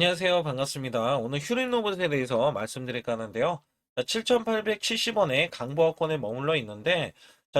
안녕하세요. 반갑습니다. 오늘 휴림 로봇에 대해서 말씀드릴까 하는데요. 7,870원에 강보합권에 머물러 있는데,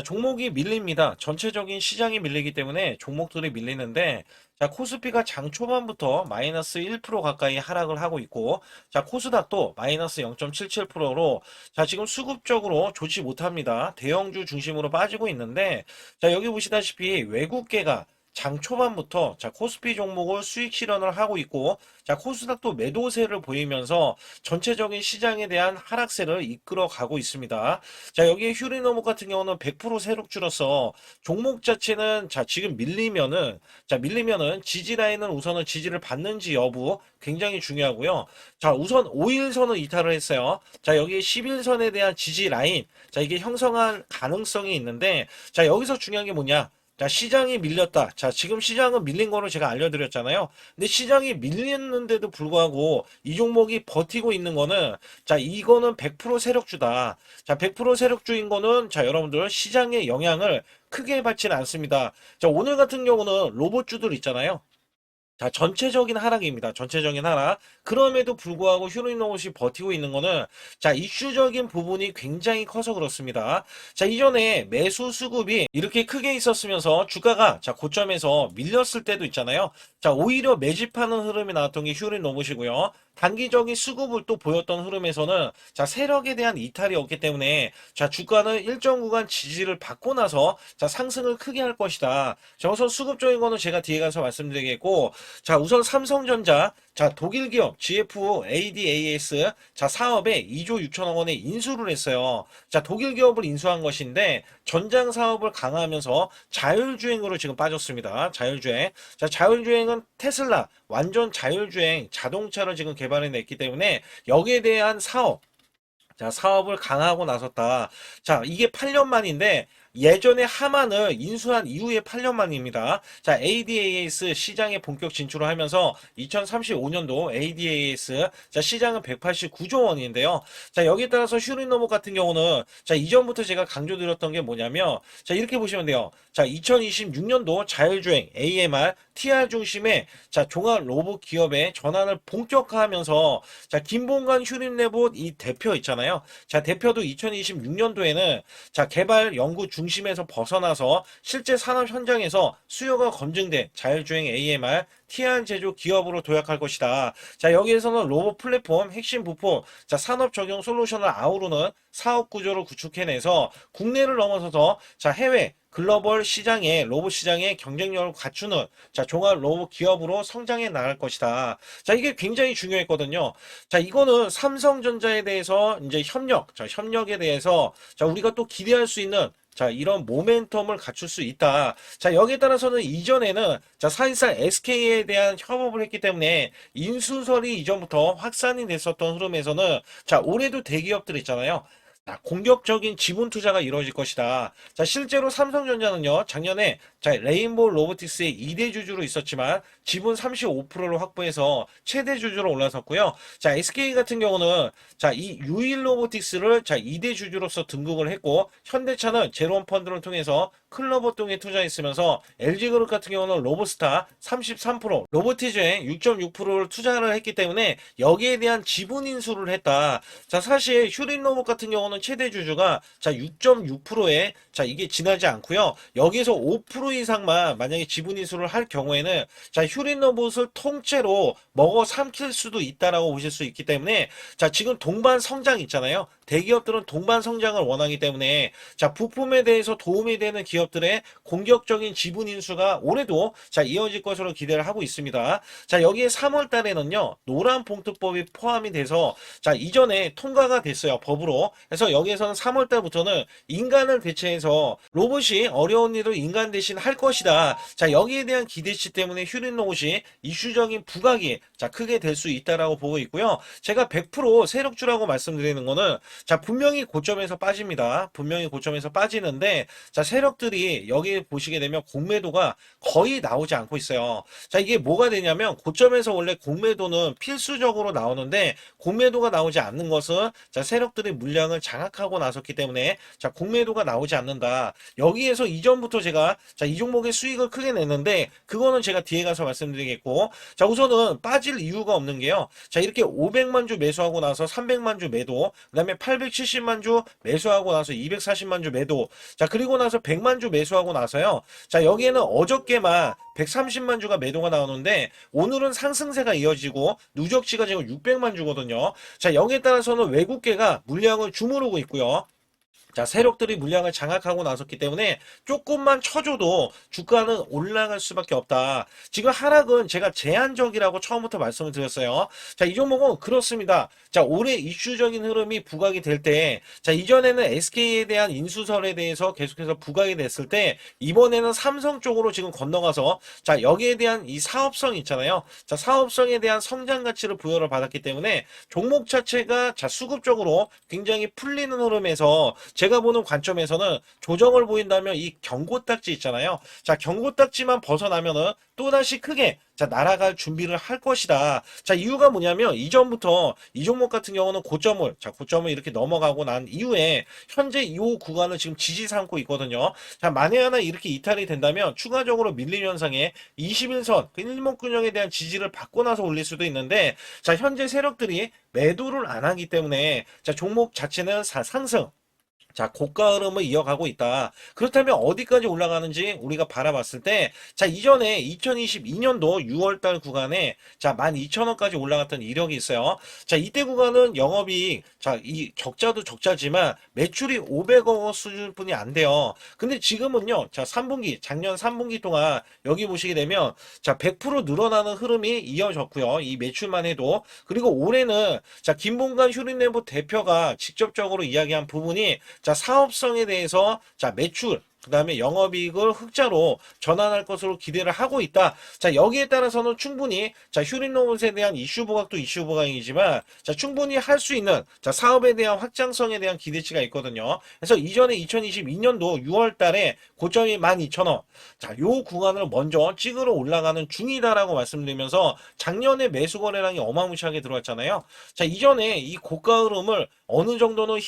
종목이 밀립니다. 전체적인 시장이 밀리기 때문에 종목들이 밀리는데, 코스피가 장 초반부터 마이너스 1% 가까이 하락을 하고 있고, 코스닥도 마이너스 0.77%로, 지금 수급적으로 좋지 못합니다. 대형주 중심으로 빠지고 있는데, 여기 보시다시피 외국계가 장 초반부터 코스피 종목을 수익 실현을 하고 있고, 코스닥도 매도세를 보이면서 전체적인 시장에 대한 하락세를 이끌어 가고 있습니다. 여기에 휴리노목 같은 경우는 100% 세력주로서 종목 자체는 지금 밀리면은 지지 라인은 우선은 지지를 받는지 여부 굉장히 중요하고요. 우선 5일선은 이탈을 했어요. 여기 10일선에 대한 지지 라인, 이게 형성할 가능성이 있는데, 여기서 중요한 게 뭐냐? 시장이 밀렸다. 지금 시장은 밀린 거를 제가 알려드렸잖아요. 근데 시장이 밀렸는데도 불구하고 이 종목이 버티고 있는 거는, 이거는 100% 세력주다. 100% 세력주인 거는, 여러분들 시장의 영향을 크게 받지는 않습니다. 오늘 같은 경우는 로봇주들 있잖아요. 전체적인 하락입니다. 전체적인 하락. 그럼에도 불구하고 휴닝로봇이 버티고 있는 거는, 이슈적인 부분이 굉장히 커서 그렇습니다. 이전에 매수 수급이 이렇게 크게 있었으면서 주가가, 고점에서 밀렸을 때도 있잖아요. 오히려 매집하는 흐름이 나왔던 게 휴닝로봇이고요. 단기적인 수급을 또 보였던 흐름에서는, 세력에 대한 이탈이 없기 때문에, 주가는 일정 구간 지지를 받고 나서, 상승을 크게 할 것이다. 우선 수급적인 거는 제가 뒤에 가서 말씀드리겠고, 우선 삼성전자, 독일 기업 GFADAS, 사업에 2조 6천억 원의 인수를 했어요. 독일 기업을 인수한 것인데, 전장 사업을 강화하면서 자율주행으로 지금 빠졌습니다. 자율주행. 자율주행은 테슬라, 완전 자율주행 자동차를 지금 개발해냈기 때문에, 여기에 대한 사업을 강화하고 나섰다. 이게 8년 만인데, 예전에 하만을 인수한 이후에 8년 만입니다. ADAS 시장에 본격 진출을 하면서 2035년도 ADAS 시장은 189조 원인데요. 여기에 따라서 휴리노목 같은 경우는 이전부터 제가 강조드렸던 게 뭐냐면, 이렇게 보시면 돼요. 2026년도 자율주행 AMR TR 중심의 종합 로봇 기업의 전환을 본격화하면서, 김봉관 휴림레봇 이 대표 있잖아요. 대표도 2026년도에는 개발 연구 중심에서 벗어나서 실제 산업 현장에서 수요가 검증된 자율주행 AMR TR 제조 기업으로 도약할 것이다. 여기에서는 로봇 플랫폼 핵심 부품, 산업 적용 솔루션을 아우르는 사업 구조를 구축해내서 국내를 넘어서서 해외 글로벌 시장에 로봇 시장의 경쟁력을 갖추는 종합 로봇 기업으로 성장해 나갈 것이다. 이게 굉장히 중요했거든요. 이거는 삼성전자에 대해서 이제 협력에 대해서 우리가 또 기대할 수 있는 이런 모멘텀을 갖출 수 있다. 여기에 따라서는 이전에는 사실상 SK에 대한 협업을 했기 때문에 인수설이 이전부터 확산이 됐었던 흐름에서는 올해도 대기업들 있잖아요. 공격적인 지분 투자가 이루어질 것이다. 실제로 삼성전자는요, 작년에 레인보우 로보틱스의 2대 주주로 있었지만 지분 35%를 확보해서 최대 주주로 올라섰고요. SK 같은 경우는 이 유일 로보틱스를 2대 주주로서 등극을 했고, 현대차는 제로원 펀드를 통해서 클로버동에 투자했으면서 LG그룹 같은 경우는 로보스타 33%, 로보티즈에 6.6%를 투자를 했기 때문에 여기에 대한 지분 인수를 했다. 사실 휴린 로봇 같은 경우는 최대 주주가 6.6%에 이게 지나지 않고요. 여기에서 5% 이상만 만약에 지분 인수를 할 경우에는 휴린 로봇을 통째로 먹어 삼킬 수도 있다라고 보실 수 있기 때문에, 지금 동반 성장 있잖아요. 대기업들은 동반 성장을 원하기 때문에 부품에 대해서 도움이 되는 기업들의 공격적인 지분 인수가 올해도 이어질 것으로 기대를 하고 있습니다. 여기에 3월 달에는요, 노란 봉투법이 포함이 돼서 이전에 통과가 됐어요, 법으로. 그래서 여기에서는 3월 달부터는 인간을 대체해서 로봇이 어려운 일을 인간 대신 할 것이다. 여기에 대한 기대치 때문에 휴린 로봇이 이슈적인 부각이 크게 될 수 있다라고 보고 있고요. 제가 100% 세력주라고 말씀드리는 거는, 분명히 고점에서 빠집니다. 분명히 고점에서 빠지는데, 세력들이 여기 보시게 되면 공매도가 거의 나오지 않고 있어요. 이게 뭐가 되냐면, 고점에서 원래 공매도는 필수적으로 나오는데, 공매도가 나오지 않는 것은 세력들이 물량을 장악하고 나섰기 때문에 공매도가 나오지 않는다. 여기에서 이전부터 제가 이 종목의 수익을 크게 냈는데 그거는 제가 뒤에 가서 말씀드리겠고, 자, 우선은 빠질 이유가 없는 게요. 자, 이렇게 500만 주 매수하고 나서 300만 주 매도, 그다음에 870만 주 매수하고 나서 240만 주 매도, 자, 그리고 나서 100만 주 매수하고 나서요. 자, 여기에는 어저께만 130만 주가 매도가 나오는데 오늘은 상승세가 이어지고 누적치가 지금 600만 주거든요. 자, 여기에 따라서는 외국계가 물량을 주무르고 있고요. 자, 세력들이 물량을 장악하고 나섰기 때문에 조금만 쳐줘도 주가는 올라갈 수밖에 없다. 지금 하락은 제가 제한적이라고 처음부터 말씀을 드렸어요. 자, 이 종목은 그렇습니다. 자, 올해 이슈적인 흐름이 부각이 될 때, 자, 이전에는 SK에 대한 인수설에 대해서 계속해서 부각이 됐을 때, 이번에는 삼성 쪽으로 지금 건너가서, 자, 여기에 대한 이 사업성 있잖아요. 자, 사업성에 대한 성장 가치를 부여를 받았기 때문에 종목 자체가 자, 수급적으로 굉장히 풀리는 흐름에서 제가 보는 관점에서는 조정을 보인다면 이 경고딱지 있잖아요. 자, 경고딱지만 벗어나면은 또다시 크게 자, 날아갈 준비를 할 것이다. 자, 이유가 뭐냐면 이전부터 이 종목 같은 경우는 고점을 이렇게 넘어가고 난 이후에 현재 이 구간을 지금 지지 삼고 있거든요. 자, 만에 하나 이렇게 이탈이 된다면 추가적으로 밀림 현상에 21선 그 일목균형에 대한 지지를 받고 나서 올릴 수도 있는데, 자, 현재 세력들이 매도를 안 하기 때문에 자, 종목 자체는 상승, 자, 고가 흐름을 이어가고 있다. 그렇다면 어디까지 올라가는지 우리가 바라봤을 때, 자, 이전에 2022년도 6월달 구간에, 자, 12,000원까지 올라갔던 이력이 있어요. 자, 이때 구간은 영업이익, 자, 이 적자도 적자지만 매출이 500억 원 수준뿐이 안 돼요. 근데 지금은요, 자, 3분기, 작년 3분기 동안 여기 보시게 되면, 자, 100% 늘어나는 흐름이 이어졌고요. 이 매출만 해도. 그리고 올해는, 자, 김봉관 휴린내부 대표가 직접적으로 이야기한 부분이, 자, 사업성에 대해서 자, 매출 그다음에 영업이익을 흑자로 전환할 것으로 기대를 하고 있다. 자, 여기에 따라서는 충분히 자, 휴린로봇에 대한 이슈 부각도 이슈 부각이지만 자, 충분히 할 수 있는 자, 사업에 대한 확장성에 대한 기대치가 있거든요. 그래서 이전에 2022년도 6월 달에 고점이 12,000원. 자, 요 구간을 먼저 찍으러 올라가는 중이다라고 말씀드리면서 작년에 매수 거래량이 어마무시하게 들어왔잖아요. 자, 이전에 이 고가 흐름을 어느 정도는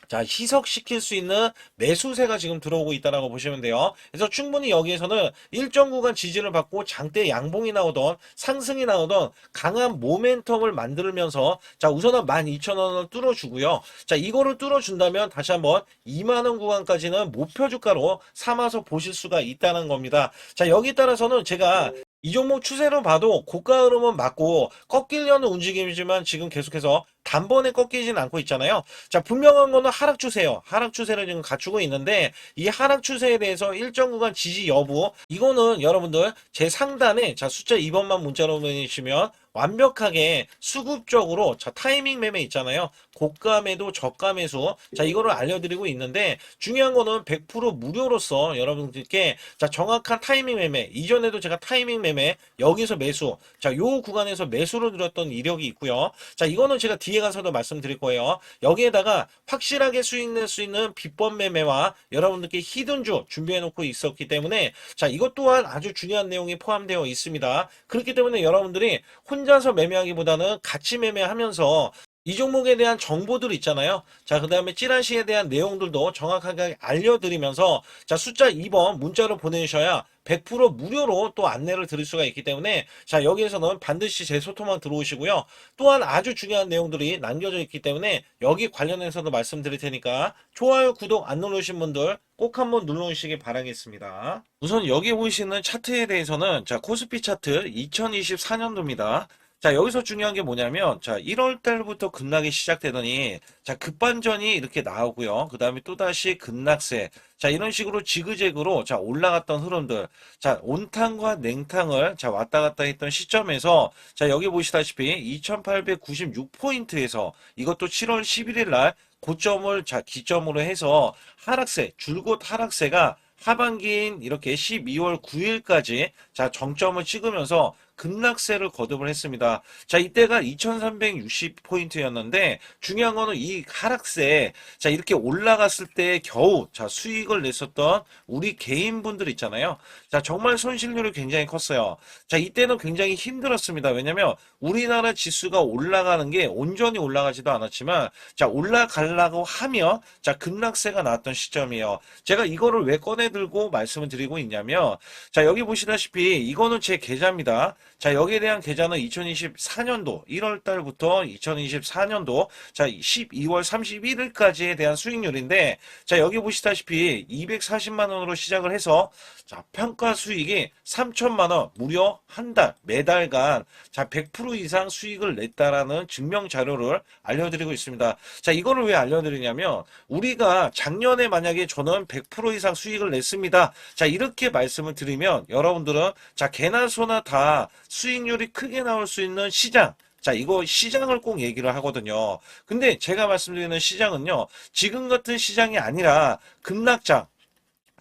자, 희석시킬 수 있는 매수세가 지금 들어오고 있다라고 보시면 돼요. 그래서 충분히 여기에서는 일정 구간 지지를 받고 장대 양봉이 나오던 상승이 나오던 강한 모멘텀을 만들면서 자, 우선은 12,000원을 뚫어주고요. 자, 이거를 뚫어준다면 다시 한번 2만원 구간까지는 목표 주가로 삼아서 보실 수가 있다는 겁니다. 자, 여기 따라서는 제가 이 종목 추세로 봐도 고가 흐름은 맞고 꺾이려는 움직임이지만 지금 계속해서 단번에 꺾이진 않고 있잖아요. 자, 분명한 거는 하락 추세예요. 하락 추세를 지금 갖추고 있는데 이 하락 추세에 대해서 일정 구간 지지 여부, 이거는 여러분들 제 상단에 자, 숫자 2번만 문자로 보내주시면 완벽하게 수급적으로 자, 타이밍 매매 있잖아요. 고가 매도 저가 매수, 자, 이거를 알려드리고 있는데 중요한 거는 100% 무료로서 여러분들께 자, 정확한 타이밍 매매, 이전에도 제가 타이밍 매매 여기서 매수, 자, 요 구간에서 매수를 드렸던 이력이 있고요. 자, 이거는 제가 뒤에 가서도 말씀드릴 거예요. 여기에다가 확실하게 수익 낼 수 있는 비법 매매와 여러분들께 히든주 준비해 놓고 있었기 때문에 자, 이것 또한 아주 중요한 내용이 포함되어 있습니다. 그렇기 때문에 여러분들이 혼자서 매매하기보다는 같이 매매하면서 이 종목에 대한 정보들 있잖아요. 자, 그 다음에 찌라시에 대한 내용들도 정확하게 알려드리면서 자, 숫자 2번 문자로 보내주셔야 100% 무료로 또 안내를 드릴 수가 있기 때문에 자, 여기에서는 반드시 제 소통만 들어오시고요. 또한 아주 중요한 내용들이 남겨져 있기 때문에 여기 관련해서도 말씀드릴 테니까 좋아요, 구독 안 누르신 분들 꼭 한번 눌러주시기 바라겠습니다. 우선 여기 보이시는 차트에 대해서는 자, 코스피 차트 2024년도입니다. 자, 여기서 중요한 게 뭐냐면, 자, 1월 달부터 급락이 시작되더니, 자, 급반전이 이렇게 나오고요. 그 다음에 또다시 급락세. 자, 이런 식으로 지그재그로, 자, 올라갔던 흐름들. 자, 온탕과 냉탕을, 자, 왔다 갔다 했던 시점에서, 자, 여기 보시다시피 2896포인트에서 이것도 7월 11일 날 고점을, 자, 기점으로 해서 하락세, 줄곧 하락세가 하반기인 이렇게 12월 9일까지 자, 정점을 찍으면서 급락세를 거듭을 했습니다. 자, 이때가 2360포인트였는데 중요한 거는 이 하락세, 자, 이렇게 올라갔을 때 겨우 자, 수익을 냈었던 우리 개인분들 있잖아요. 자, 정말 손실률이 굉장히 컸어요. 자, 이때는 굉장히 힘들었습니다. 왜냐면 우리나라 지수가 올라가는 게 온전히 올라가지도 않았지만 자, 올라가려고 하면 자, 급락세가 나왔던 시점이에요. 제가 이거를 왜 꺼내 들고 말씀을 드리고 있냐면 자, 여기 보시다시피 이거는 제 계좌입니다. 자, 여기에 대한 계좌는 2024년도 1월 달부터 2024년도 자, 12월 31일까지에 대한 수익률인데 자, 여기 보시다시피 240만 원으로 시작을 해서 자, 평가 수익이 3천만 원 무려 한 달, 매달간 자, 100% 이상 수익을 냈다라는 증명 자료를 알려드리고 있습니다. 자, 이거를 왜 알려드리냐면 우리가 작년에 만약에 저는 100% 이상 수익을 냈습니다. 자, 이렇게 말씀을 드리면 여러분들은 자, 개나 소나 다 수익률이 크게 나올 수 있는 시장, 자, 이거 시장을 꼭 얘기를 하거든요. 근데 제가 말씀드리는 시장은요, 지금 같은 시장이 아니라 급락장,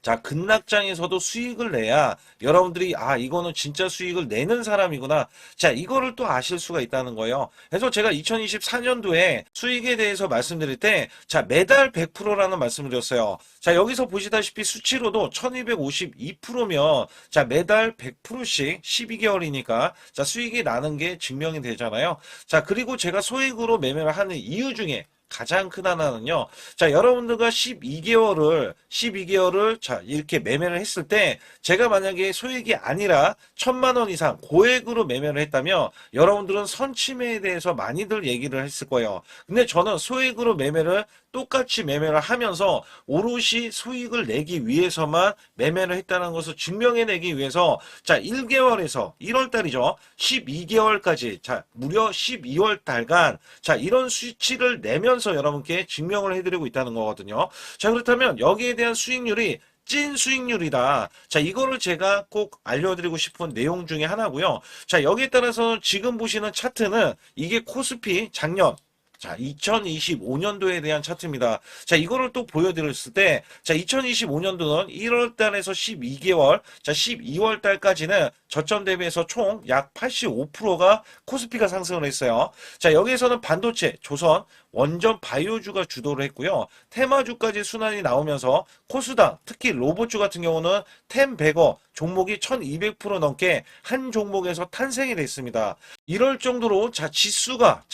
자, 급락장에서도 수익을 내야 여러분들이 아, 이거는 진짜 수익을 내는 사람이구나. 자, 이거를 또 아실 수가 있다는 거예요. 그래서 제가 2024년도에 수익에 대해서 말씀드릴 때 자, 매달 100%라는 말씀을 드렸어요. 자, 여기서 보시다시피 수치로도 1252%면 자, 매달 100%씩 12개월이니까 자, 수익이 나는 게 증명이 되잖아요. 자, 그리고 제가 소액으로 매매를 하는 이유 중에 가장 큰 하나는요. 자, 여러분들과 12개월을 자, 이렇게 매매를 했을 때 제가 만약에 소액이 아니라 1000만 원 이상 고액으로 매매를 했다면 여러분들은 선침해에 대해서 많이들 얘기를 했을 거예요. 근데 저는 소액으로 매매를 똑같이 매매를 하면서 오롯이 수익을 내기 위해서만 매매를 했다는 것을 증명해내기 위해서 자, 1개월에서 1월 달이죠. 12개월까지 자, 무려 12월 달간 자, 이런 수치를 내면서 여러분께 증명을 해드리고 있다는 거거든요. 자, 그렇다면 여기에 대한 수익률이 찐 수익률이다. 자, 이거를 제가 꼭 알려드리고 싶은 내용 중에 하나고요. 자, 여기에 따라서 지금 보시는 차트는 이게 코스피 작년 자, 2025년도에 대한 차트입니다. 자, 이거를 또 보여드렸을 때, 자, 2025년도는 1월 달에서 12개월, 자, 12월 달까지는 저점 대비해서 총 약 85%가 코스피가 상승을 했어요. 자, 여기에서는 반도체, 조선, 원전 바이오주가 주도를 했고요. 테마주까지 순환이 나오면서 코스닥, 특히 로봇주 같은 경우는 템100어 종목이 1200% 넘게 한 종목에서 탄생이 됐습니다. 이럴 정도로 자, 지수가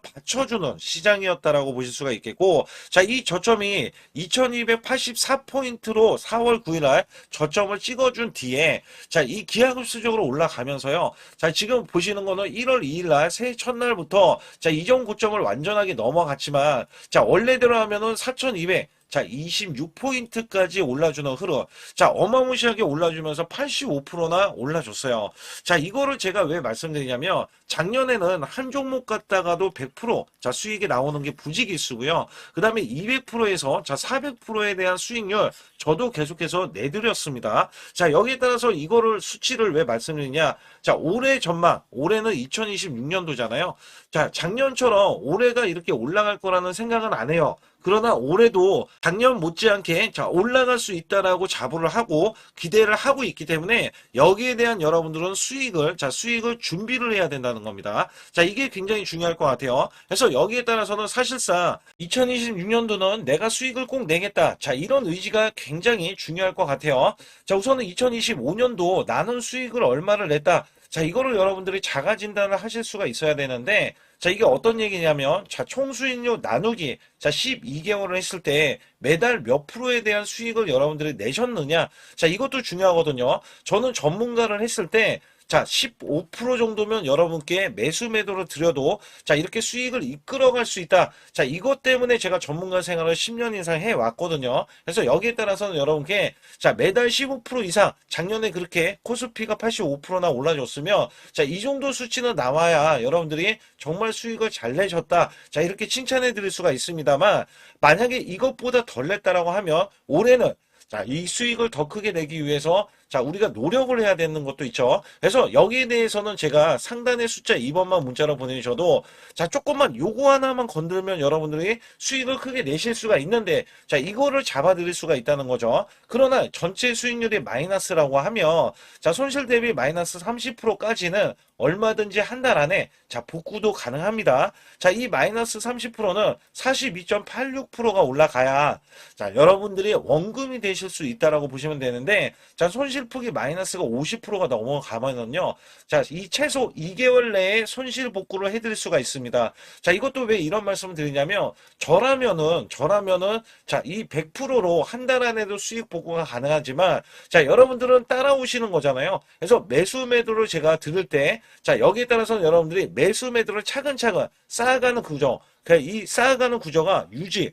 받쳐주는 시장이었다라고 보실 수가 있겠고, 자, 이 저점이 2284포인트로 4월 9일날 저점을 찍어준 뒤에 자, 이 기하급수적으로 올라가면서요. 자, 지금 보시는 거는 1월 2일날 새해 첫날부터 자, 이전 고점을 완전하게 넘어갔지만 자, 원래대로 하면은 4200 자, 26포인트까지 올라주는 흐름. 자, 어마무시하게 올라주면서 85%나 올라줬어요. 자, 이거를 제가 왜 말씀드리냐면, 작년에는 한 종목 갖다가도 100%, 자, 수익이 나오는 게 부지기수고요. 그 다음에 200%에서, 자, 400%에 대한 수익률, 저도 계속해서 내드렸습니다. 자, 여기에 따라서 이거를 수치를 왜 말씀드리냐. 자, 올해 전망, 올해는 2026년도잖아요. 자, 작년처럼 올해가 이렇게 올라갈 거라는 생각은 안 해요. 그러나 올해도 작년 못지않게 자, 올라갈 수 있다라고 자부를 하고 기대를 하고 있기 때문에 여기에 대한 여러분들은 수익을 준비를 해야 된다는 겁니다. 자, 이게 굉장히 중요할 것 같아요. 그래서 여기에 따라서는 사실상 2026년도는 내가 수익을 꼭 내겠다. 자, 이런 의지가 굉장히 중요할 것 같아요. 자, 우선은 2025년도 나는 수익을 얼마를 냈다. 자, 이거를 여러분들이 자가 진단을 하실 수가 있어야 되는데, 자, 이게 어떤 얘기냐면, 자, 총수익률 나누기, 자, 12개월을 했을 때 매달 몇 프로에 대한 수익을 여러분들이 내셨느냐. 자, 이것도 중요하거든요. 저는 전문가를 했을 때, 자, 15% 정도면 여러분께 매수 매도를 드려도 자, 이렇게 수익을 이끌어갈 수 있다. 자, 이것 때문에 제가 전문가 생활을 10년 이상 해왔거든요. 그래서 여기에 따라서는 여러분께 자, 매달 15% 이상 작년에 그렇게 코스피가 85%나 올라줬으면 자, 이 정도 수치는 나와야 여러분들이 정말 수익을 잘 내셨다. 자, 이렇게 칭찬해 드릴 수가 있습니다만 만약에 이것보다 덜 냈다라고 하면 올해는 자, 이 수익을 더 크게 내기 위해서 자, 우리가 노력을 해야 되는 것도 있죠. 그래서 여기에 대해서는 제가 상단의 숫자 2번만 문자로 보내주셔도 자, 조금만 요거 하나만 건들면 여러분들이 수익을 크게 내실 수가 있는데 자, 이거를 잡아드릴 수가 있다는 거죠. 그러나 전체 수익률이 마이너스라고 하면 자, 손실 대비 마이너스 30%까지는 얼마든지 한 달 안에 자, 복구도 가능합니다. 자, 이 마이너스 30%는 42.86%가 올라가야 자, 여러분들이 원금이 되실 수 있다라고 보시면 되는데 자, 손실폭이 마이너스가 50%가 넘어가면은요. 자, 이 최소 2개월 내에 손실 복구를 해드릴 수가 있습니다. 자, 이것도 왜 이런 말씀을 드리냐면 저라면은 자, 이 100%로 한 달 안에도 수익 복구가 가능하지만 자, 여러분들은 따라오시는 거잖아요. 그래서 매수 매도를 제가 들을 때 자, 여기에 따라서 여러분들이 매수 매도를 차근차근 쌓아가는 구조, 이 쌓아가는 구조가 유지,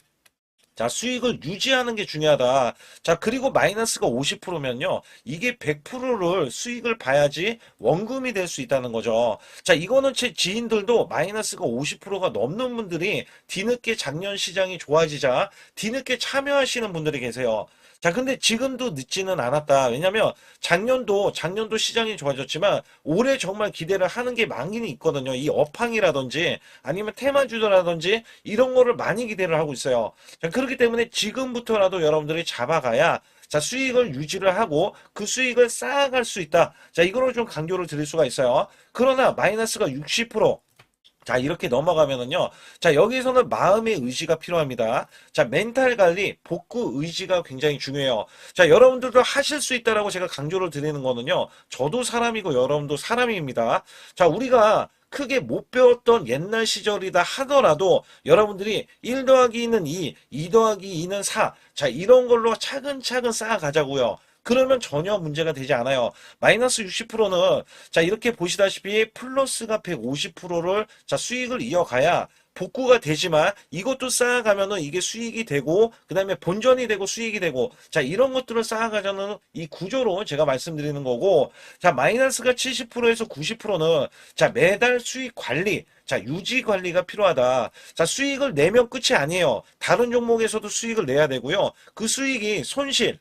자, 수익을 유지하는 게 중요하다. 자, 그리고 마이너스가 50%면요. 이게 100%를 수익을 봐야지 원금이 될 수 있다는 거죠. 자, 이거는 제 지인들도 마이너스가 50%가 넘는 분들이 뒤늦게 작년 시장이 좋아지자 뒤늦게 참여하시는 분들이 계세요. 자, 근데 지금도 늦지는 않았다. 왜냐면 작년도 시장이 좋아졌지만 올해 정말 기대를 하는 게 많이 있거든요. 이 업황이라든지 아니면 테마주라든지 이런 거를 많이 기대를 하고 있어요. 자, 그렇기 때문에 지금부터라도 여러분들이 잡아가야 자, 수익을 유지를 하고 그 수익을 쌓아갈 수 있다. 자, 이거를 좀 강조를 드릴 수가 있어요. 그러나 마이너스가 60%, 자, 이렇게 넘어가면은요. 자, 여기서는 마음의 의지가 필요합니다. 자, 멘탈 관리, 복구 의지가 굉장히 중요해요. 자, 여러분들도 하실 수 있다라고 제가 강조를 드리는 거는요. 저도 사람이고 여러분도 사람입니다. 자, 우리가 크게 못 배웠던 옛날 시절이다 하더라도 여러분들이 1 더하기 2는 2, 2 더하기 2는 4. 자, 이런 걸로 차근차근 쌓아가자고요. 그러면 전혀 문제가 되지 않아요. 마이너스 60%는 자, 이렇게 보시다시피 플러스가 150%를 자, 수익을 이어가야 복구가 되지만 이것도 쌓아가면은 이게 수익이 되고 그다음에 본전이 되고 수익이 되고 자, 이런 것들을 쌓아가자는 이 구조로 제가 말씀드리는 거고 자, 마이너스가 70%에서 90%는 자, 매달 수익 관리 자, 유지 관리가 필요하다. 자, 수익을 내면 끝이 아니에요. 다른 종목에서도 수익을 내야 되고요. 그 수익이 손실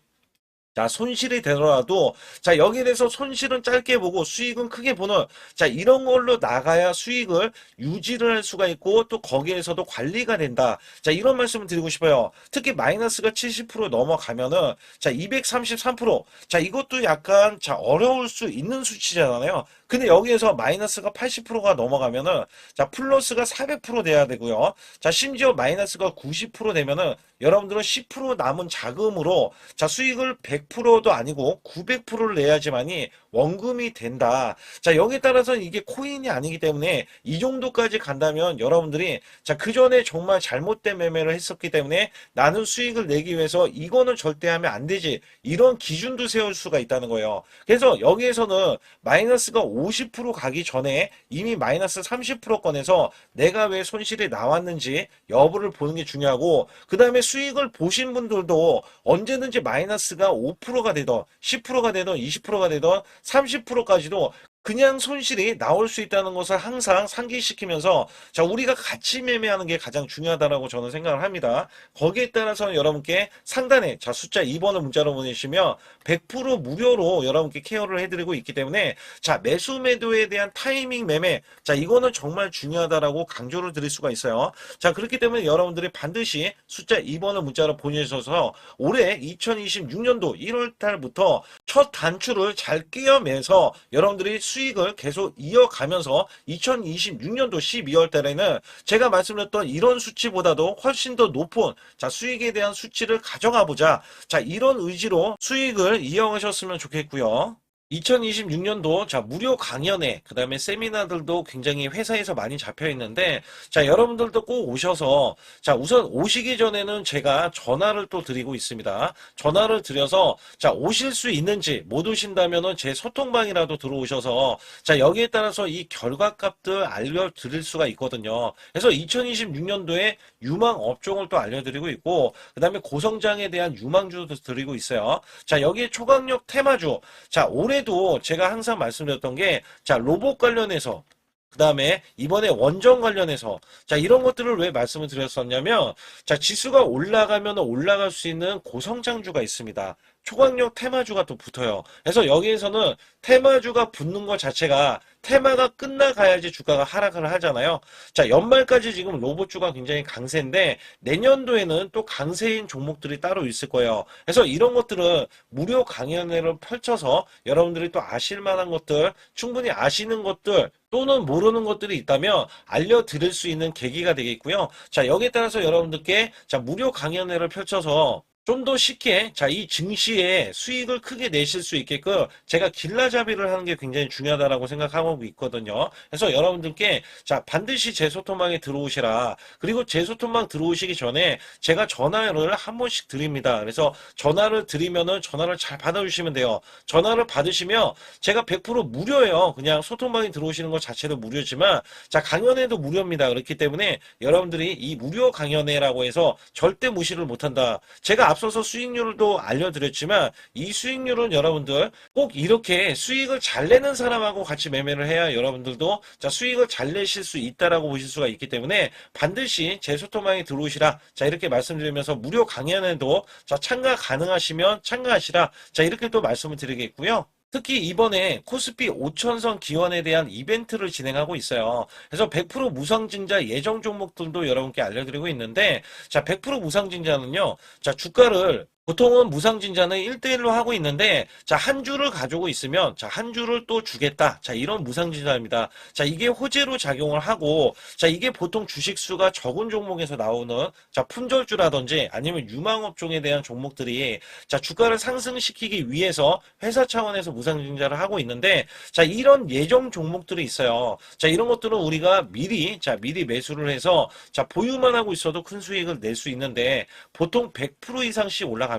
자, 손실이 되더라도, 자, 여기에 대해서 손실은 짧게 보고 수익은 크게 보는, 자, 이런 걸로 나가야 수익을 유지를 할 수가 있고, 또 거기에서도 관리가 된다. 자, 이런 말씀을 드리고 싶어요. 특히 마이너스가 70% 넘어가면은, 자, 233%. 자, 이것도 약간, 자, 어려울 수 있는 수치잖아요. 근데 여기에서 마이너스가 80%가 넘어가면은, 자, 플러스가 400% 돼야 되고요. 자, 심지어 마이너스가 90% 되면은, 여러분들은 10% 남은 자금으로 자, 수익을 100%도 아니고 900%를 내야지만이 원금이 된다. 자, 여기에 따라서는 이게 코인이 아니기 때문에 이 정도까지 간다면 여러분들이 자, 그 전에 정말 잘못된 매매를 했었기 때문에 나는 수익을 내기 위해서 이거는 절대 하면 안 되지. 이런 기준도 세울 수가 있다는 거예요. 그래서 여기에서는 마이너스가 50% 가기 전에 이미 마이너스 30%권에서 내가 왜 손실이 나왔는지 여부를 보는 게 중요하고 그 다음에 수익을 보신 분들도 언제든지 마이너스가 5%가 되던 10%가 되던 20%가 되던 30%까지도 그냥 손실이 나올 수 있다는 것을 항상 상기시키면서 자, 우리가 같이 매매하는 게 가장 중요하다라고 저는 생각을 합니다. 거기에 따라서 여러분께 상단에 자, 숫자 2번을 문자로 보내시면 100% 무료로 여러분께 케어를 해드리고 있기 때문에 자, 매수 매도에 대한 타이밍 매매 자, 이거는 정말 중요하다라고 강조를 드릴 수가 있어요. 자, 그렇기 때문에 여러분들이 반드시 숫자 2번을 문자로 보내주셔서 올해 2026년도 1월 달부터 첫 단추를 잘 끼워매서 여러분들이 수익을 계속 이어가면서 2026년도 12월 달에는 제가 말씀드렸던 이런 수치보다도 훨씬 더 높은 자, 수익에 대한 수치를 가져가 보자. 자, 이런 의지로 수익을 이어가셨으면 좋겠고요. 2026년도 자, 무료 강연회 그다음에 세미나들도 굉장히 회사에서 많이 잡혀 있는데 자, 여러분들도 꼭 오셔서 자, 우선 오시기 전에는 제가 전화를 또 드리고 있습니다. 전화를 드려서 자, 오실 수 있는지 못 오신다면은 제 소통방이라도 들어오셔서 자, 여기에 따라서 이 결과값들 알려드릴 수가 있거든요. 그래서 2026년도에 유망 업종을 또 알려드리고 있고 그다음에 고성장에 대한 유망주도 드리고 있어요. 자, 여기에 초강력 테마주 자, 올해도 제가 항상 말씀드렸던 게, 자, 로봇 관련해서, 그 다음에 이번에 원전 관련해서, 자, 이런 것들을 왜 말씀을 드렸었냐면, 자, 지수가 올라가면 올라갈 수 있는 고성장주가 있습니다. 초강력 테마주가 또 붙어요. 그래서 여기에서는 테마주가 붙는 것 자체가 테마가 끝나가야지 주가가 하락을 하잖아요. 자, 연말까지 지금 로봇주가 굉장히 강세인데 내년도에는 또 강세인 종목들이 따로 있을 거예요. 그래서 이런 것들은 무료 강연회를 펼쳐서 여러분들이 또 아실 만한 것들, 충분히 아시는 것들 또는 모르는 것들이 있다면 알려드릴 수 있는 계기가 되겠고요. 자, 여기에 따라서 여러분들께 자, 무료 강연회를 펼쳐서 좀 더 쉽게 이 증시에 수익을 크게 내실 수 있게끔 제가 길라잡이를 하는 게 굉장히 중요하다고 생각하고 있거든요. 그래서 여러분들께 반드시 제 소통방에 들어오시라. 그리고 제 소통방 들어오시기 전에 제가 전화를 한 번씩 드립니다. 그래서 전화를 드리면은 전화를 잘 받아주시면 돼요. 전화를 받으시면 제가 100% 무료예요. 그냥 소통방에 들어오시는 것 자체도 무료지만 강연회도 무료입니다. 그렇기 때문에 여러분들이 이 무료 강연회라고 해서 절대 무시를 못한다. 제가 앞서서 수익률도 알려드렸지만 이 수익률은 여러분들 꼭 이렇게 수익을 잘 내는 사람하고 같이 매매를 해야 여러분들도 수익을 잘 내실 수 있다라고 보실 수가 있기 때문에 반드시 제 소통방에 들어오시라. 이렇게 말씀드리면서 무료 강연에도 참가 가능하시면 참가하시라. 이렇게 또 말씀을 드리겠고요. 특히 이번에 코스피 5천선 기원에 대한 이벤트를 진행하고 있어요. 그래서 100% 무상증자 예정 종목들도 여러분께 알려드리고 있는데 100% 무상증자는요. 주가를 보통은 무상증자는 1대1로 하고 있는데 한 주를 가지고 있으면 한 주를 또 주겠다. 이런 무상증자입니다. 이게 호재로 작용을 하고 이게 보통 주식수가 적은 종목에서 나오는 품절주라든지 아니면 유망업종에 대한 종목들이 주가를 상승시키기 위해서 회사 차원에서 무상증자를 하고 있는데 이런 예정 종목들이 있어요. 이런 것들은 우리가 미리 매수를 해서 보유만 하고 있어도 큰 수익을 낼 수 있는데 보통 100% 이상씩 올라갑니다.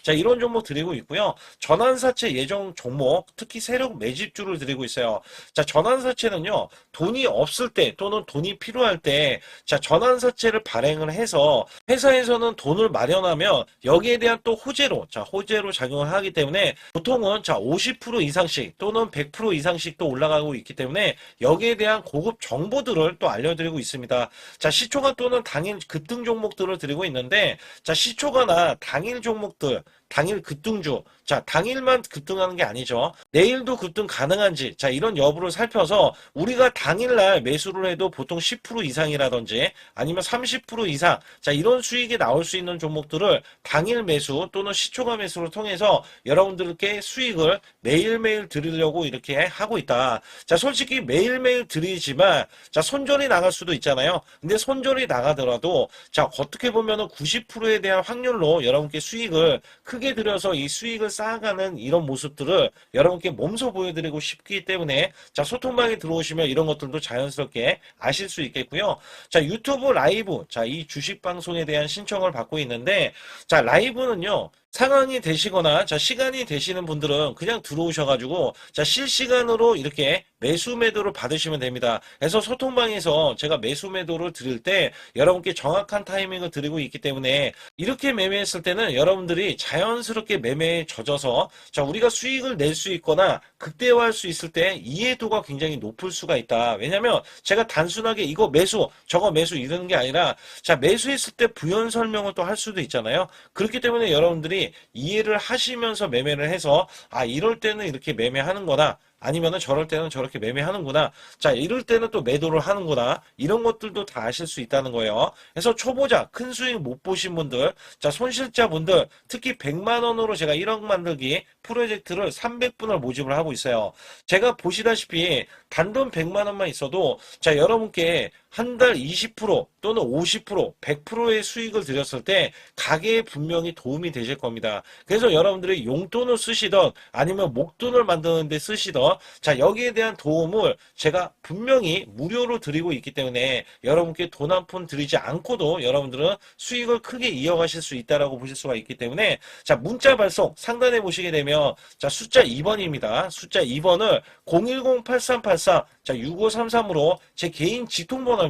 이런 종목 드리고 있고요. 전환사채 예정 종목, 특히 세력 매집주를 드리고 있어요. 전환사채는요, 돈이 없을 때 또는 돈이 필요할 때, 전환사채를 발행을 해서 회사에서는 돈을 마련하면 여기에 대한 또 호재로 작용을 하기 때문에 보통은 50% 이상씩 또는 100% 이상씩 또 올라가고 있기 때문에 여기에 대한 고급 정보들을 또 알려드리고 있습니다. 시초가 또는 당일 급등 종목들을 드리고 있는데, 시초가나 당일 종목들, 당일 급등주, 당일만 급등하는 게 아니죠. 내일도 급등 가능한지, 이런 여부를 살펴서 우리가 당일날 매수를 해도 보통 10% 이상이라든지 아니면 30% 이상, 이런 수익이 나올 수 있는 종목들을 당일 매수 또는 시초가 매수를 통해서 여러분들께 수익을 매일매일 드리려고 이렇게 하고 있다. 솔직히 매일매일 드리지만, 손절이 나갈 수도 있잖아요. 근데 손절이 나가더라도, 어떻게 보면은 90%에 대한 확률로 여러분께 수익을 크게 들여서 이 수익을 쌓아가는 이런 모습들을 여러분께 몸소 보여드리고 싶기 때문에 소통방에 들어오시면 이런 것들도 자연스럽게 아실 수 있겠고요. 유튜브 라이브 이 주식 방송에 대한 신청을 받고 있는데 라이브는요. 상황이 되시거나 시간이 되시는 분들은 그냥 들어오셔가지고 실시간으로 이렇게 매수 매도를 받으시면 됩니다. 그래서 소통방에서 제가 매수 매도를 드릴 때 여러분께 정확한 타이밍을 드리고 있기 때문에 이렇게 매매했을 때는 여러분들이 자연스럽게 매매에 젖어서 우리가 수익을 낼 수 있거나 극대화할 수 있을 때 이해도가 굉장히 높을 수가 있다. 왜냐면 제가 단순하게 이거 매수 저거 매수 이러는 게 아니라 매수했을 때 부연 설명을 또 할 수도 있잖아요. 그렇기 때문에 여러분들이 이해를 하시면서 매매를 해서 이럴 때는 이렇게 매매하는 거나 아니면은 저럴 때는 저렇게 매매하는구나. 이럴 때는 또 매도를 하는구나. 이런 것들도 다 아실 수 있다는 거예요. 그래서 초보자, 큰 수익 못 보신 분들, 손실자분들, 특히 100만 원으로 제가 1억 만들기 프로젝트를 300분을 모집을 하고 있어요. 제가 보시다시피 단돈 100만 원만 있어도 여러분께 한 달 20% 또는 50%, 100%의 수익을 드렸을 때 가게에 분명히 도움이 되실 겁니다. 그래서 여러분들이 용돈을 쓰시던 아니면 목돈을 만드는 데 쓰시던 여기에 대한 도움을 제가 분명히 무료로 드리고 있기 때문에 여러분께 돈 한 푼 드리지 않고도 여러분들은 수익을 크게 이어가실 수 있다라고 보실 수가 있기 때문에 문자 발송 상단에 보시게 되면 숫자 2번입니다. 숫자 2번을 010-8383-6533으로 제 개인 직통번호입니다.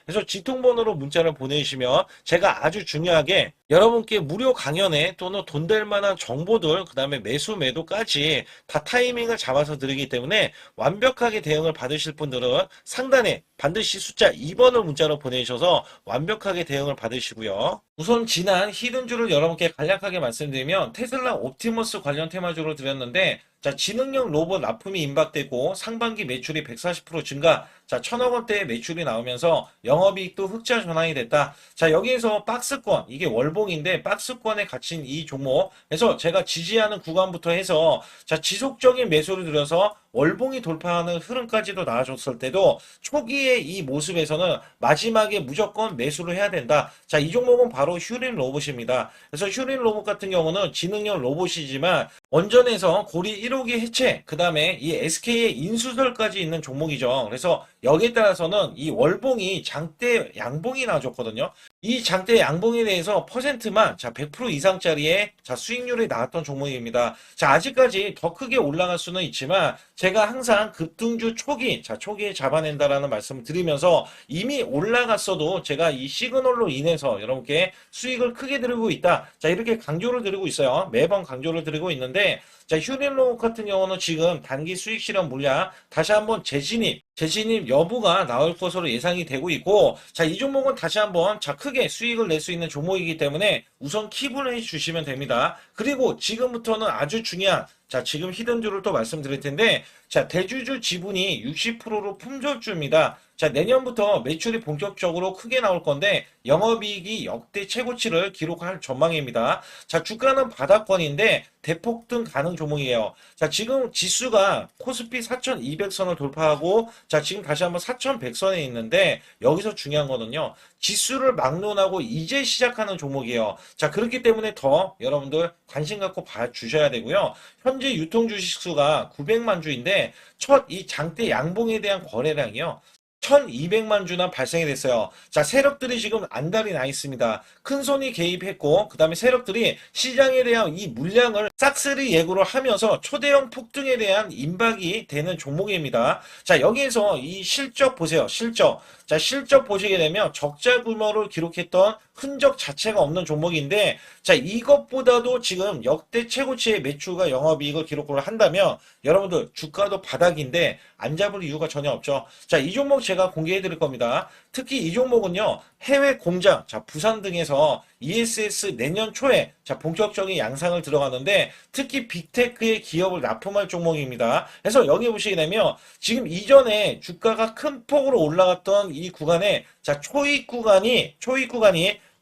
그래서 직통번호로 문자를 보내주시면 제가 아주 중요하게 여러분께 무료 강연에 또는 돈 될 만한 정보들, 그 다음에 매수 매도까지 다 타이밍을 잡아서 드리기 때문에 완벽하게 대응을 받으실 분들은 상단에 반드시 숫자 2번을 문자로 보내주셔서 완벽하게 대응을 받으시고요. 우선 지난 히든주를 여러분께 간략하게 말씀드리면 테슬라 옵티머스 관련 테마주로 드렸는데 자, 지능형 로봇 납품이 임박되고 상반기 매출이 140% 증가, 자, 1000억 원대의 매출이 나오면서 영업이익도 흑자 전환이 됐다. 자, 여기에서 박스권, 이게 월봉인데 박스권에 갇힌 이 종목, 그래서 제가 지지하는 구간부터 해서 자, 지속적인 매수를 들여서 월봉이 돌파하는 흐름까지도 나와줬을 때도 초기의 이 모습에서는 마지막에 무조건 매수를 해야 된다. 자, 이 종목은 바로 휴린 로봇입니다. 그래서 휴린 로봇 같은 경우는 지능형 로봇이지만 원전에서 고리 1호기 해체, 그 다음에 이 SK의 인수설까지 있는 종목이죠. 그래서 여기에 따라서는 이 월봉이 장대 양봉이 나와줬거든요. 이 장대 양봉에 대해서 퍼센트만 자 100% 이상짜리의 자 수익률이 나왔던 종목입니다. 자 아직까지 더 크게 올라갈 수는 있지만 제가 항상 급등주 초기 자 초기에 잡아낸다라는 말씀을 드리면서 이미 올라갔어도 제가 이 시그널로 인해서 여러분께 수익을 크게 드리고 있다. 자 이렇게 강조를 드리고 있어요. 매번 강조를 드리고 있는데 자 휴린로봇 같은 경우는 지금 단기 수익 실현 물량 다시 한번 재진입 여부가 나올 것으로 예상이 되고 있고 자 이 종목은 다시 한번 자 크게 수익을 낼 수 있는 종목이기 때문에 우선 킵을 해 주시면 됩니다. 그리고 지금부터는 아주 중요한 자 지금 히든주를 또 말씀드릴 텐데 자 대주주 지분이 60%로 품절주입니다. 자 내년부터 매출이 본격적으로 크게 나올 건데 영업이익이 역대 최고치를 기록할 전망입니다. 자 주가는 바닥권인데 대폭등 가능 종목이에요. 자 지금 지수가 코스피 4200선을 돌파하고 자 지금 다시 한번 4100선에 있는데 여기서 중요한 거는요. 지수를 막론하고 이제 시작하는 종목이에요. 자 그렇기 때문에 더 여러분들 관심 갖고 봐주셔야 되고요. 현재 유통 주식수가 900만 주인데 첫 이 장대 양봉에 대한 거래량이요. 1200만 주나 발생이 됐어요. 자, 세력들이 지금 안달이 나 있습니다. 큰손이 개입했고, 그 다음에 세력들이 시장에 대한 이 물량을 싹쓸이 예고를 하면서 초대형 폭등에 대한 임박이 되는 종목입니다. 자, 여기에서 이 실적 보세요. 실적. 자, 실적 보시게 되면 적자 규모를 기록했던 흔적 자체가 없는 종목인데, 자, 이것보다도 지금 역대 최고치의 매출과 영업이익을 기록을 한다면, 여러분들 주가도 바닥인데 안 잡을 이유가 전혀 없죠. 자, 이 종목 제가 공개해 드릴 겁니다. 특히 이 종목은요, 해외 공장, 자, 부산 등에서 ESS 내년 초에 자, 본격적인 양상을 들어가는데 특히 빅테크의 기업을 납품할 종목입니다. 그래서 여기 보시게 되면 지금 이전에 주가가 큰 폭으로 올라갔던 이 구간에 자, 초입 구간이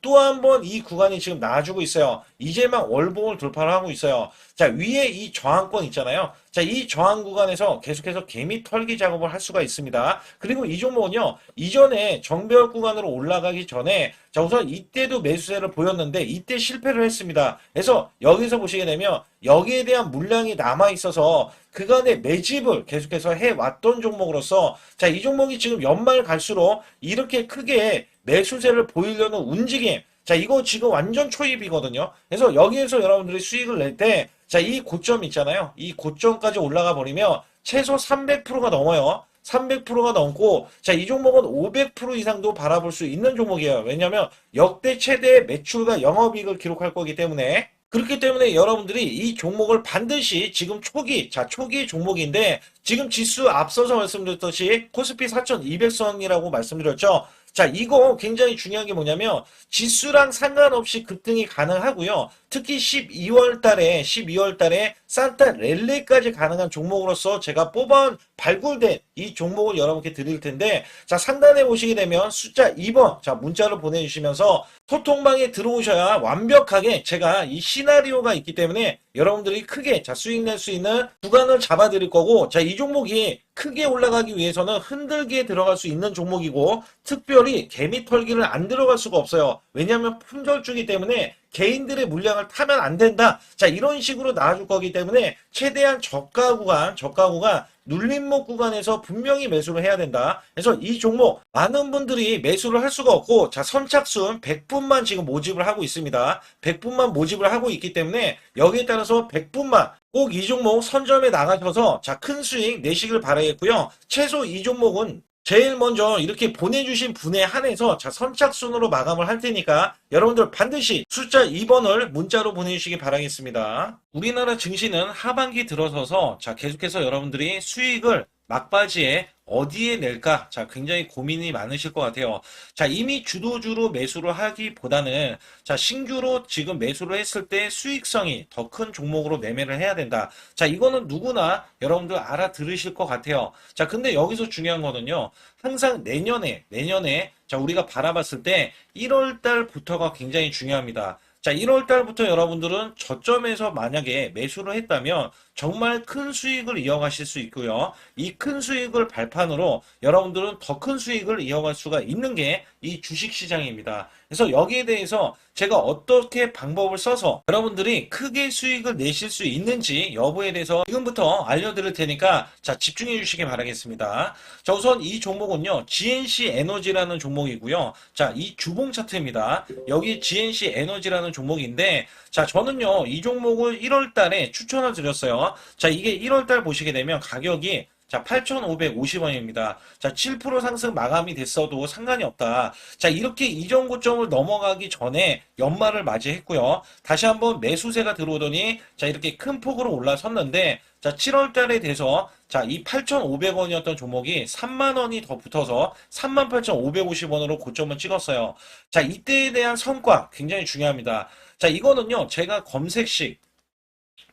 또 한 번 이 구간이 지금 나와주고 있어요. 이제 막 월봉을 돌파를 하고 있어요. 자, 위에 이 저항권 있잖아요. 자, 이 저항 구간에서 계속해서 개미 털기 작업을 할 수가 있습니다. 그리고 이 종목은요, 이전에 정배열 구간으로 올라가기 전에 자, 우선 이때도 매수세를 보였는데 이때 실패를 했습니다. 그래서 여기서 보시게 되면 여기에 대한 물량이 남아 있어서 그간의 매집을 계속해서 해왔던 종목으로서 자, 이 종목이 지금 연말 갈수록 이렇게 크게 매수세를 보이려는 움직임. 자, 이거 지금 완전 초입이거든요. 그래서 여기에서 여러분들이 수익을 낼 때, 자, 이 고점 있잖아요. 이 고점까지 올라가 버리면 최소 300%가 넘어요. 300%가 넘고, 자, 이 종목은 500% 이상도 바라볼 수 있는 종목이에요. 왜냐하면 역대 최대의 매출과 영업이익을 기록할 거기 때문에. 그렇기 때문에 여러분들이 이 종목을 반드시 지금 초기 종목인데, 지금 지수 앞서서 말씀드렸듯이 코스피 4200선이라고 말씀드렸죠. 자, 이거 굉장히 중요한 게 뭐냐면 지수랑 상관없이 급등이 가능하고요. 특히 12월 달에 산타 랠리까지 가능한 종목으로서 제가 발굴된 이 종목을 여러분께 드릴 텐데 자, 상단에 보시게 되면 숫자 2번 자, 문자로 보내주시면서 소통방에 들어오셔야 완벽하게 제가 이 시나리오가 있기 때문에 여러분들이 크게 자, 수익 낼 수 있는 구간을 잡아 드릴 거고 자, 이 종목이 크게 올라가기 위해서는 흔들기에 들어갈 수 있는 종목이고 특별히 개미 털기를 안 들어갈 수가 없어요. 왜냐하면 품절주기 때문에 개인들의 물량을 타면 안 된다. 자, 이런 식으로 나와줄 거기 때문에 최대한 저가 구간 눌림목 구간에서 분명히 매수를 해야 된다. 그래서 이 종목 많은 분들이 매수를 할 수가 없고 자, 선착순 100분만 지금 모집을 하고 있습니다. 100분만 모집을 하고 있기 때문에 여기에 따라서 100분만 꼭 이 종목 선점에 나가셔서 자, 큰 수익 내시길 바라겠고요. 최소 이 종목은 제일 먼저 이렇게 보내주신 분에 한해서 자, 선착순으로 마감을 할 테니까 여러분들 반드시 숫자 2번을 문자로 보내주시기 바라겠습니다. 우리나라 증시는 하반기 들어서서 자, 계속해서 여러분들이 수익을 막바지에 어디에 낼까? 자, 굉장히 고민이 많으실 것 같아요. 자, 이미 주도주로 매수를 하기보다는 자, 신규로 지금 매수를 했을 때 수익성이 더 큰 종목으로 매매를 해야 된다. 자, 이거는 누구나 여러분들 알아들으실 것 같아요. 자, 근데 여기서 중요한 거는요. 항상 내년에 자, 우리가 바라봤을 때 1월 달부터가 굉장히 중요합니다. 자, 1월 달부터 여러분들은 저점에서 만약에 매수를 했다면 정말 큰 수익을 이어가실 수 있고요. 이 큰 수익을 발판으로 여러분들은 더 큰 수익을 이어갈 수가 있는 게 이 주식 시장입니다. 그래서 여기에 대해서 제가 어떻게 방법을 써서 여러분들이 크게 수익을 내실 수 있는지 여부에 대해서 지금부터 알려드릴 테니까 자, 집중해 주시기 바라겠습니다. 자, 우선 이 종목은요, GNC 에너지라는 종목이고요. 자, 이 주봉 차트입니다. 여기 GNC 에너지라는 종목인데, 자, 저는요, 이 종목을 1월 달에 추천을 드렸어요. 자, 이게 1월 달 보시게 되면 가격이 자, 8,550원입니다. 자, 7% 상승 마감이 됐어도 상관이 없다. 자, 이렇게 이전 고점을 넘어가기 전에 연말을 맞이했고요. 다시 한번 매수세가 들어오더니 자, 이렇게 큰 폭으로 올라섰는데 자, 7월 달에 돼서 자, 이 8,500원이었던 종목이 3만 원이 더 붙어서 38,550원으로 고점을 찍었어요. 자, 이때에 대한 성과 굉장히 중요합니다. 자, 이거는요, 제가 검색식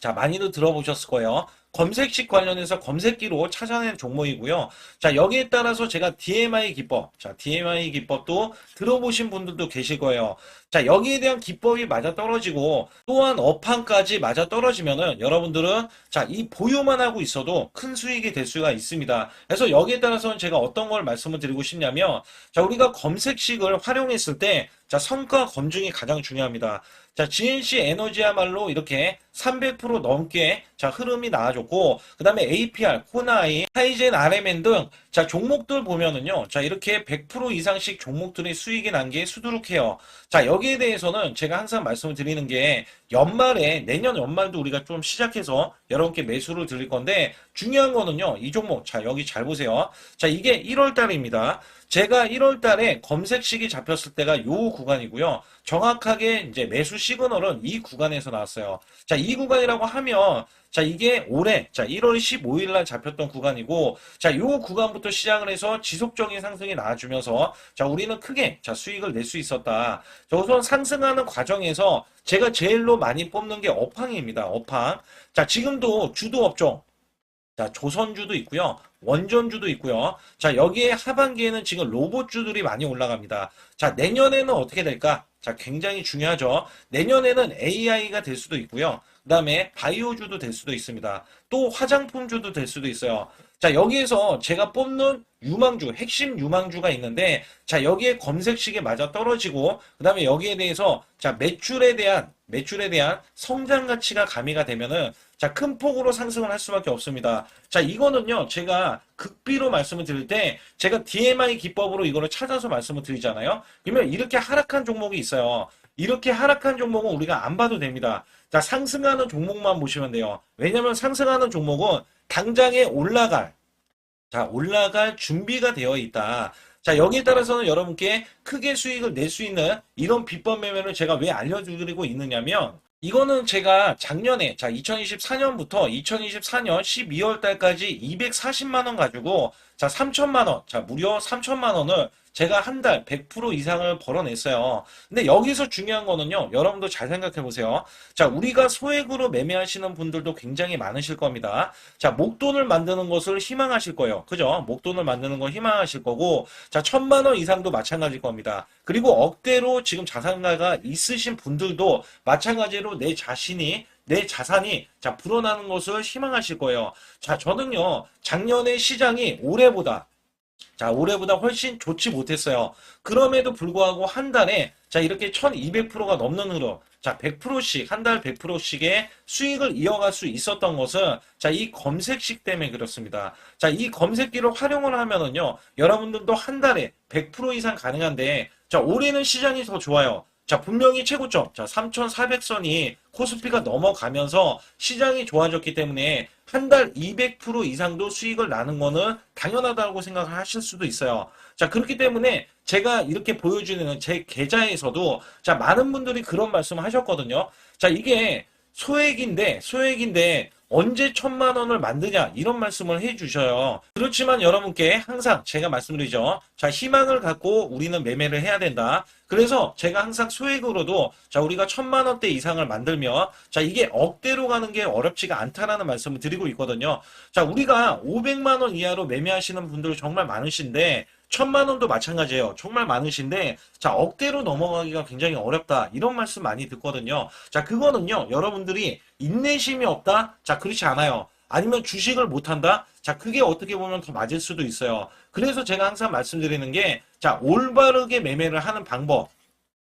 자, 많이들 들어보셨을 거예요. 검색식 관련해서 검색기로 찾아낸 종목이고요. 자, 여기에 따라서 제가 DMI 기법, 자, DMI 기법도 들어보신 분들도 계실 거예요. 자, 여기에 대한 기법이 맞아 떨어지고 또한 업황까지 맞아 떨어지면은 여러분들은 자, 이 보유만 하고 있어도 큰 수익이 될 수가 있습니다. 그래서 여기에 따라서는 제가 어떤 걸 말씀을 드리고 싶냐면 자, 우리가 검색식을 활용했을 때 자, 성과 검증이 가장 중요합니다. 자, GNC 에너지야말로 이렇게 300% 넘게 자, 흐름이 나와줬고, 그 다음에 APR, 코나이, 하이젠, RMN 등 자, 종목들 보면은요. 자, 이렇게 100% 이상씩 종목들의 수익이 난 게 수두룩해요. 자, 여기에 대해서는 제가 항상 말씀을 드리는 게 연말에 내년 연말도 우리가 좀 시작해서 여러분께 매수를 드릴 건데 중요한 거는요. 이 종목 자, 여기 잘 보세요. 자, 이게 1월 달입니다. 제가 1월 달에 검색식이 잡혔을 때가 요 구간이고요. 정확하게 이제 매수 시그널은 이 구간에서 나왔어요. 자, 이 구간이라고 하면 자, 이게 올해 자, 1월 15일 날 잡혔던 구간이고 자, 요 구간부터 시작을 해서 지속적인 상승이 나와주면서 자, 우리는 크게 자, 수익을 낼 수 있었다. 자, 우선 상승하는 과정에서 제가 제일로 많이 뽑는 게 업황입니다. 업황. 자, 지금도 주도 업종 자, 조선주도 있고요. 원전주도 있고요. 자, 여기에 하반기에는 지금 로봇주들이 많이 올라갑니다. 자, 내년에는 어떻게 될까? 자, 굉장히 중요하죠. 내년에는 AI가 될 수도 있고요. 그 다음에 바이오주도 될 수도 있습니다. 또 화장품주도 될 수도 있어요. 자, 여기에서 제가 뽑는 유망주, 핵심 유망주가 있는데, 자, 여기에 검색식에 맞아 떨어지고, 그 다음에 여기에 대해서, 자, 매출에 대한 성장 가치가 가미가 되면은, 자, 큰 폭으로 상승을 할 수밖에 없습니다. 자, 이거는요, 제가 극비로 말씀을 드릴 때, 제가 DMI 기법으로 이거를 찾아서 말씀을 드리잖아요. 그러면 이렇게 하락한 종목이 있어요. 이렇게 하락한 종목은 우리가 안 봐도 됩니다. 자, 상승하는 종목만 보시면 돼요. 왜냐면 상승하는 종목은 당장에 올라갈 준비가 되어 있다. 자, 여기에 따라서는 여러분께 크게 수익을 낼 수 있는 이런 비법 매매를 제가 왜 알려드리고 있느냐면, 이거는 제가 작년에, 자, 2024년부터 2024년 12월 달까지 240만 원 가지고, 자, 3천만 원, 자, 무려 3천만 원을 제가 한 달 100% 이상을 벌어냈어요. 근데 여기서 중요한 거는요, 여러분도 잘 생각해 보세요. 자, 우리가 소액으로 매매하시는 분들도 굉장히 많으실 겁니다. 자, 목돈을 만드는 것을 희망하실 거예요. 그죠? 목돈을 만드는 걸 희망하실 거고, 자, 1,000만 원 이상도 마찬가지일 겁니다. 그리고 억대로 지금 자산가가 있으신 분들도 마찬가지로 내 자산이 자 불어나는 것을 희망하실 거예요. 자, 저는요 작년에 시장이 올해보다 훨씬 좋지 못했어요. 그럼에도 불구하고 한 달에 자 이렇게 1200%가 넘는 흐름, 자 100%씩 한 달 100%씩의 수익을 이어갈 수 있었던 것은 자 이 검색식 때문에 그렇습니다. 자, 이 검색기를 활용을 하면은요 여러분들도 한 달에 100% 이상 가능한데 자 올해는 시장이 더 좋아요. 자, 분명히 최고점, 자, 3,400선이 코스피가 넘어가면서 시장이 좋아졌기 때문에 한 달 200% 이상도 수익을 나는 거는 당연하다고 생각을 하실 수도 있어요. 자, 그렇기 때문에 제가 이렇게 보여주는 제 계좌에서도 자, 많은 분들이 그런 말씀을 하셨거든요. 자, 이게 소액인데 언제 1,000만 원을 만드냐 이런 말씀을 해주셔요. 그렇지만 여러분께 항상 제가 말씀드리죠. 자, 희망을 갖고 우리는 매매를 해야 된다. 그래서 제가 항상 소액으로도 자, 우리가 1,000만 원대 이상을 만들면 자, 이게 억대로 가는 게 어렵지가 않다라는 말씀을 드리고 있거든요. 자, 우리가 500만 원 이하로 매매하시는 분들 정말 많으신데 1,000만 원도 마찬가지예요. 정말 많으신데 자, 억대로 넘어가기가 굉장히 어렵다. 이런 말씀 많이 듣거든요. 자, 그거는요. 여러분들이 인내심이 없다? 자, 그렇지 않아요. 아니면 주식을 못한다? 자, 그게 어떻게 보면 더 맞을 수도 있어요. 그래서 제가 항상 말씀드리는 게 자, 올바르게 매매를 하는 방법.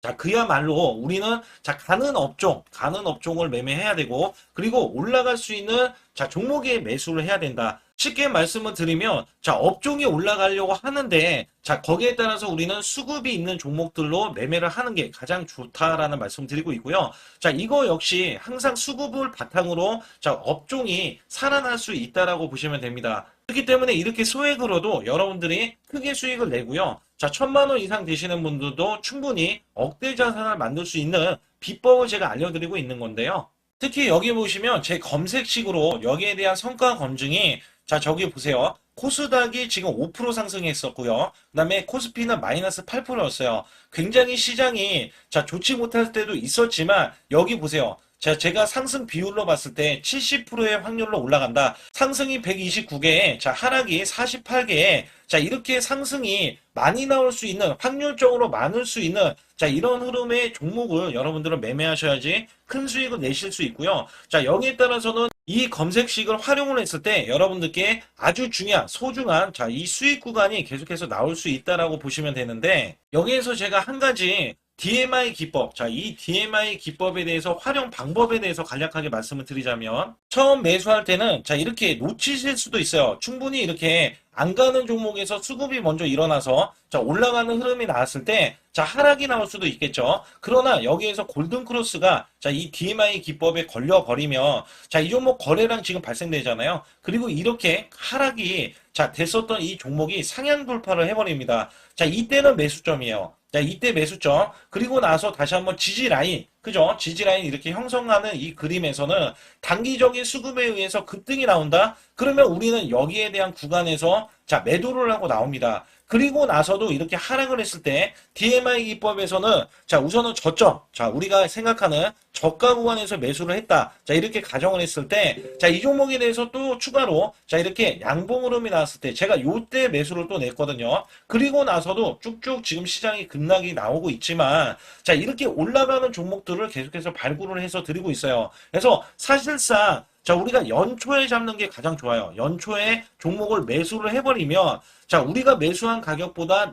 자, 그야말로 우리는 자, 가는 업종을 매매해야 되고, 그리고 올라갈 수 있는 자, 종목에 매수를 해야 된다. 쉽게 말씀을 드리면, 자, 업종이 올라가려고 하는데, 자, 거기에 따라서 우리는 수급이 있는 종목들로 매매를 하는 게 가장 좋다라는 말씀 드리고 있고요. 자, 이거 역시 항상 수급을 바탕으로 자, 업종이 살아날 수 있다라고 보시면 됩니다. 그렇기 때문에 이렇게 소액으로도 여러분들이 크게 수익을 내고요. 자, 1,000만 원 이상 되시는 분들도 충분히 억대 자산을 만들 수 있는 비법을 제가 알려드리고 있는 건데요. 특히 여기 보시면 제 검색식으로 여기에 대한 성과 검증이 자, 저기 보세요. 코스닥이 지금 5% 상승했었고요. 그 다음에 코스피는 마이너스 8%였어요. 굉장히 시장이 자, 좋지 못할 때도 있었지만 여기 보세요. 자, 제가 상승 비율로 봤을 때 70%의 확률로 올라간다. 상승이 129개에, 자, 하락이 48개에, 자, 이렇게 상승이 많이 나올 수 있는, 확률적으로 많을 수 있는, 자, 이런 흐름의 종목을 여러분들은 매매하셔야지 큰 수익을 내실 수 있고요. 자, 여기에 따라서는 이 검색식을 활용을 했을 때 여러분들께 아주 중요한, 소중한, 자, 이 수익 구간이 계속해서 나올 수 있다라고 보시면 되는데, 여기에서 제가 한 가지 DMI 기법. 자, 이 DMI 기법에 대해서 활용 방법에 대해서 간략하게 말씀을 드리자면 처음 매수할 때는 자, 이렇게 놓치실 수도 있어요. 충분히 이렇게 안 가는 종목에서 수급이 먼저 일어나서 자, 올라가는 흐름이 나왔을 때 자, 하락이 나올 수도 있겠죠. 그러나 여기에서 골든 크로스가 자, 이 DMI 기법에 걸려 버리면 자, 이 종목 거래량 지금 발생되잖아요. 그리고 이렇게 하락이 자, 됐었던 이 종목이 상향 돌파를 해버립니다. 자, 이때는 매수점이에요. 자, 이때 매수점. 그리고 나서 다시 한번 지지 라인. 그죠? 지지 라인 이렇게 형성하는 이 그림에서는 단기적인 수급에 의해서 급등이 나온다? 그러면 우리는 여기에 대한 구간에서 자, 매도를 하고 나옵니다. 그리고 나서도 이렇게 하락을 했을 때 DMI 기법에서는 자, 우선은 저점. 자, 우리가 생각하는 저가 구간에서 매수를 했다. 자, 이렇게 가정을 했을 때 자, 이 종목에 대해서 또 추가로 자, 이렇게 양봉 흐름이 나왔을 때 제가 요때 매수를 또 냈거든요. 그리고 나서도 쭉쭉 지금 시장이 급락이 나오고 있지만 자, 이렇게 올라가는 종목들을 계속해서 발굴을 해서 드리고 있어요. 그래서 사실상 자, 우리가 연초에 잡는 게 가장 좋아요. 연초에 종목을 매수를 해버리면 자, 우리가 매수한 가격보다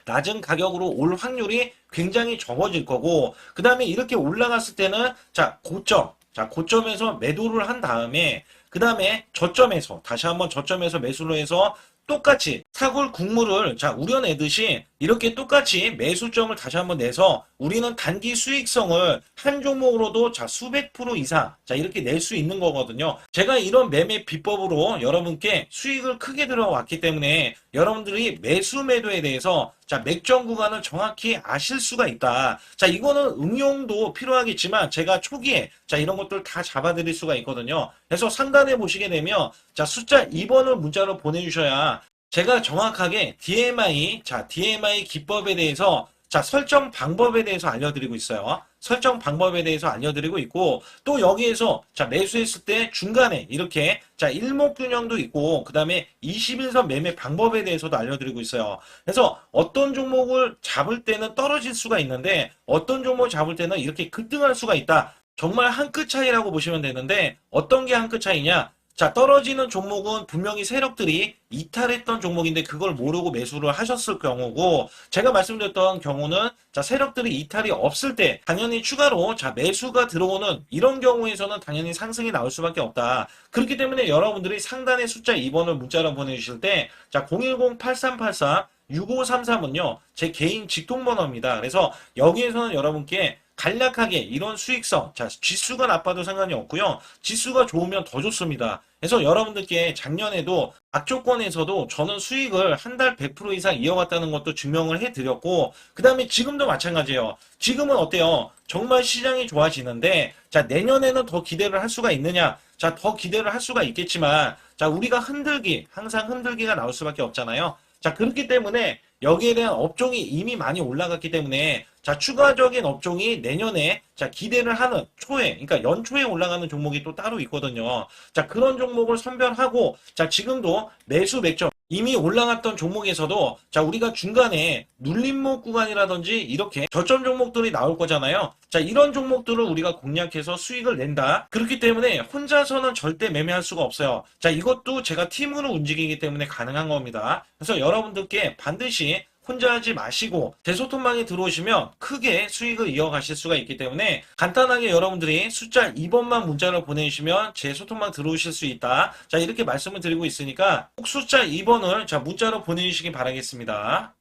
낮은 가격으로 올 확률이 굉장히 적어질 거고, 그 다음에 이렇게 올라갔을 때는 자, 고점에서 매도를 한 다음에 그 다음에 저점에서 다시 한번 저점에서 매수를 해서 똑같이 사골 국물을 자, 우려내듯이 이렇게 똑같이 매수점을 다시 한번 내서 우리는 단기 수익성을 한 종목으로도 자, 수백 프로 이상 자, 이렇게 낼 수 있는 거거든요. 제가 이런 매매 비법으로 여러분께 수익을 크게 들어왔기 때문에 여러분들이 매수 매도에 대해서 자, 맥점 구간을 정확히 아실 수가 있다. 자, 이거는 응용도 필요하겠지만 제가 초기에 자, 이런 것들 다 잡아드릴 수가 있거든요. 그래서 상단에 보시게 되면 자, 숫자 2번을 문자로 보내주셔야 제가 정확하게 DMI 기법에 대해서 자, 설정 방법에 대해서 알려드리고 있어요. 설정 방법에 대해서 알려드리고 있고, 또 여기에서 자, 매수했을 때 중간에 이렇게 자, 일목균형도 있고, 그 다음에 21선 매매 방법에 대해서도 알려드리고 있어요. 그래서 어떤 종목을 잡을 때는 떨어질 수가 있는데, 어떤 종목을 잡을 때는 이렇게 급등할 수가 있다. 정말 한 끗 차이라고 보시면 되는데, 어떤 게 한 끗 차이냐? 자, 떨어지는 종목은 분명히 세력들이 이탈했던 종목인데 그걸 모르고 매수를 하셨을 경우고, 제가 말씀드렸던 경우는 자, 세력들이 이탈이 없을 때 당연히 추가로 자, 매수가 들어오는 이런 경우에서는 당연히 상승이 나올 수밖에 없다. 그렇기 때문에 여러분들이 상단에 숫자 2번을 문자로 보내주실 때 자, 010-8384-6533은요 제 개인 직통번호입니다. 그래서 여기에서는 여러분께 간략하게 이런 수익성, 자, 지수가 나빠도 상관이 없고요. 지수가 좋으면 더 좋습니다. 그래서 여러분들께 작년에도 악조건에서도 저는 수익을 한 달 100% 이상 이어갔다는 것도 증명을 해드렸고, 그 다음에 지금도 마찬가지예요. 지금은 어때요? 정말 시장이 좋아지는데 자, 내년에는 더 기대를 할 수가 있느냐? 자, 더 기대를 할 수가 있겠지만, 자, 우리가 흔들기, 항상 흔들기가 나올 수밖에 없잖아요. 자, 그렇기 때문에 여기에 대한 업종이 이미 많이 올라갔기 때문에 자, 추가적인 업종이 내년에 자, 기대를 하는 초에, 그러니까 연초에 올라가는 종목이 또 따로 있거든요. 자, 그런 종목을 선별하고 자, 지금도 매수 맥점 이미 올라갔던 종목에서도 자, 우리가 중간에 눌림목 구간이라든지 이렇게 저점 종목들이 나올 거잖아요. 자, 이런 종목들을 우리가 공략해서 수익을 낸다. 그렇기 때문에 혼자서는 절대 매매할 수가 없어요. 자, 이것도 제가 팀으로 움직이기 때문에 가능한 겁니다. 그래서 여러분들께 반드시 혼자 하지 마시고 대소통방에 들어오시면 크게 수익을 이어가실 수가 있기 때문에 간단하게 여러분들이 숫자 2번만 문자로 보내주시면 제 소통방 들어오실 수 있다. 자, 이렇게 말씀을 드리고 있으니까 꼭 숫자 2번을 자, 문자로 보내주시기 바라겠습니다.